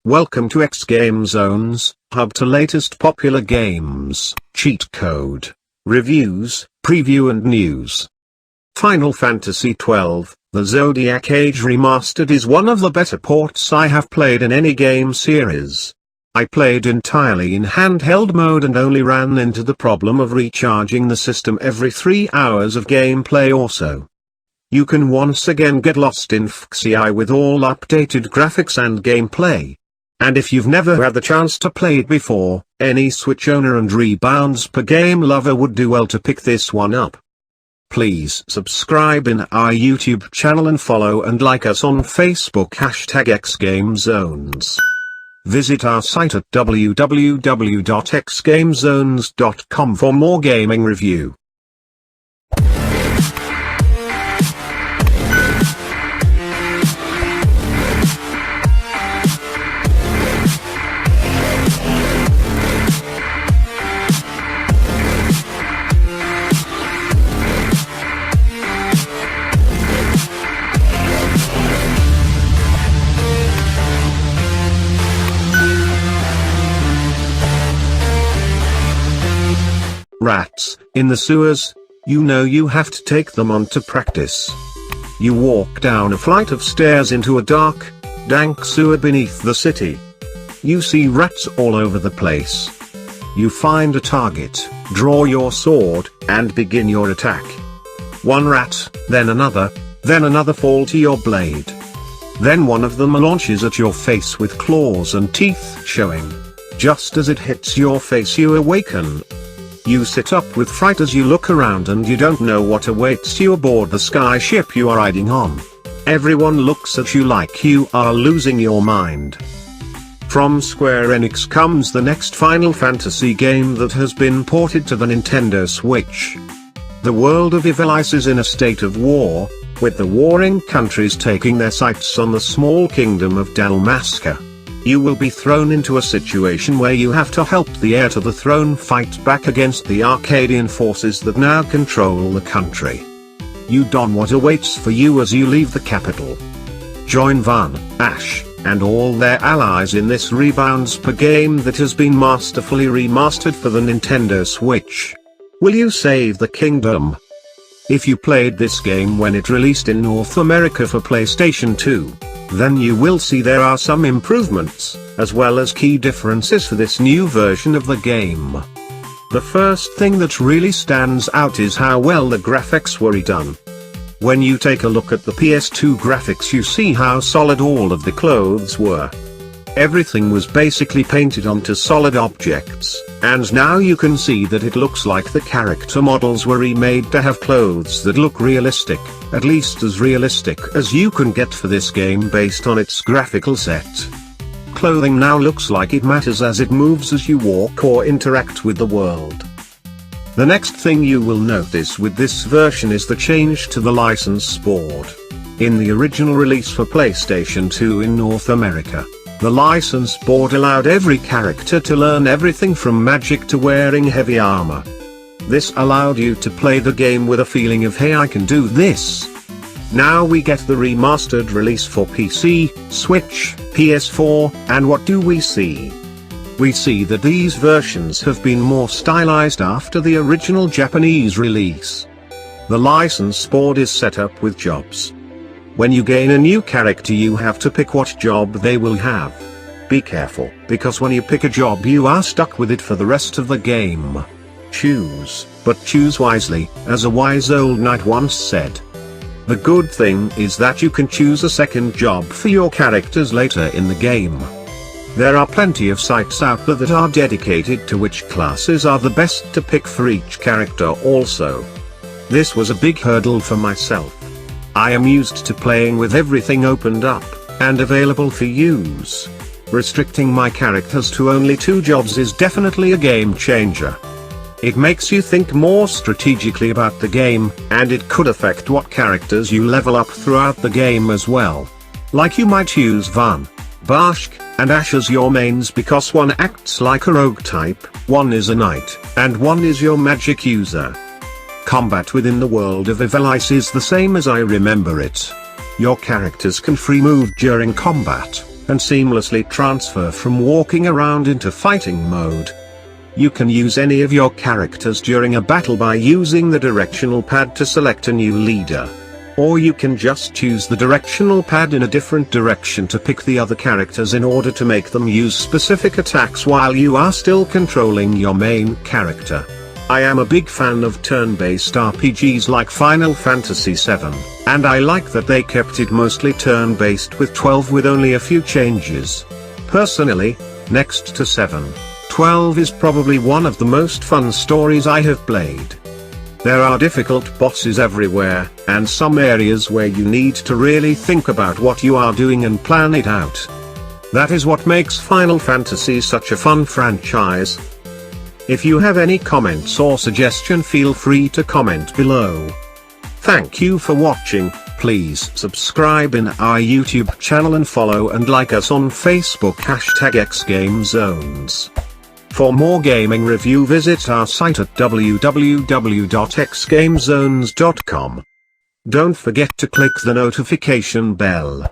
Welcome to xGameZones, hub to latest popular games, cheat code, reviews, preview and news. Final Fantasy XII, the Zodiac Age Remastered is one of the better ports I have played in any game series. I played entirely in handheld mode and only ran into the problem of recharging the system every 3 hours of gameplay or so. You can once again get lost in xCI with all updated graphics and gameplay. And if you've never had the chance to play it before, any Switch owner and rebounds per game lover would do well to pick this one up. Please subscribe in our YouTube channel and follow and like us on Facebook #xgamezones. Visit our site at www.xgamezones.com for more gaming review. Rats, in the sewers, you know you have to take them on to practice. You walk down a flight of stairs into a dark, dank sewer beneath the city. You see rats all over the place. You find a target, draw your sword, and begin your attack. One rat, then another fall to your blade. Then one of them launches at your face with claws and teeth showing. Just as it hits your face you awaken. You sit up with fright as you look around and you don't know what awaits you aboard the sky ship you are riding on. Everyone looks at you like you are losing your mind. From Square Enix comes the next Final Fantasy game that has been ported to the Nintendo Switch. The world of Ivalice is in a state of war, with the warring countries taking their sights on the small kingdom of Dalmasca. You will be thrown into a situation where you have to help the heir to the throne fight back against the Arcadian forces that now control the country. You don't know what awaits for you as you leave the capital. Join Van, Ash, and all their allies in this rebounds per game that has been masterfully remastered for the Nintendo Switch. Will you save the kingdom? If you played this game when it released in North America for PlayStation 2, then you will see there are some improvements, as well as key differences for this new version of the game. The first thing that really stands out is how well the graphics were redone. When you take a look at the PS2 graphics you see how solid all of the clothes were. Everything was basically painted onto solid objects, and now you can see that it looks like the character models were remade to have clothes that look realistic, at least as realistic as you can get for this game based on its graphical set. Clothing now looks like it matters as it moves as you walk or interact with the world. The next thing you will notice with this version is the change to the license board. In the original release for PlayStation 2 in North America, the license board allowed every character to learn everything from magic to wearing heavy armor. This allowed you to play the game with a feeling of hey, I can do this. Now we get the remastered release for PC, Switch, PS4, and what do we see? We see that these versions have been more stylized after the original Japanese release. The license board is set up with jobs. When you gain a new character you have to pick what job they will have. Be careful, because when you pick a job you are stuck with it for the rest of the game. Choose, but choose wisely, as a wise old knight once said. The good thing is that you can choose a second job for your characters later in the game. There are plenty of sites out there that are dedicated to which classes are the best to pick for each character also. This was a big hurdle for myself. I am used to playing with everything opened up, and available for use. Restricting my characters to only 2 jobs is definitely a game changer. It makes you think more strategically about the game, and it could affect what characters you level up throughout the game as well. Like you might use Van, Bashk, and Ash as your mains because one acts like a rogue type, one is a knight, and one is your magic user. Combat within the world of Ivalice is the same as I remember it. Your characters can free move during combat, and seamlessly transfer from walking around into fighting mode. You can use any of your characters during a battle by using the directional pad to select a new leader. Or you can just choose the directional pad in a different direction to pick the other characters in order to make them use specific attacks while you are still controlling your main character. I am a big fan of turn-based RPGs like Final Fantasy VII, and I like that they kept it mostly turn-based with 12 with only a few changes. Personally, next to 7, 12 is probably one of the most fun stories I have played. There are difficult bosses everywhere, and some areas where you need to really think about what you are doing and plan it out. That is what makes Final Fantasy such a fun franchise. If you have any comments or suggestion, feel free to comment below. Thank you for watching. Please subscribe in our YouTube channel and follow and like us on Facebook #xGameZones. For more gaming review, visit our site at www.xgamezones.com. Don't forget to click the notification bell.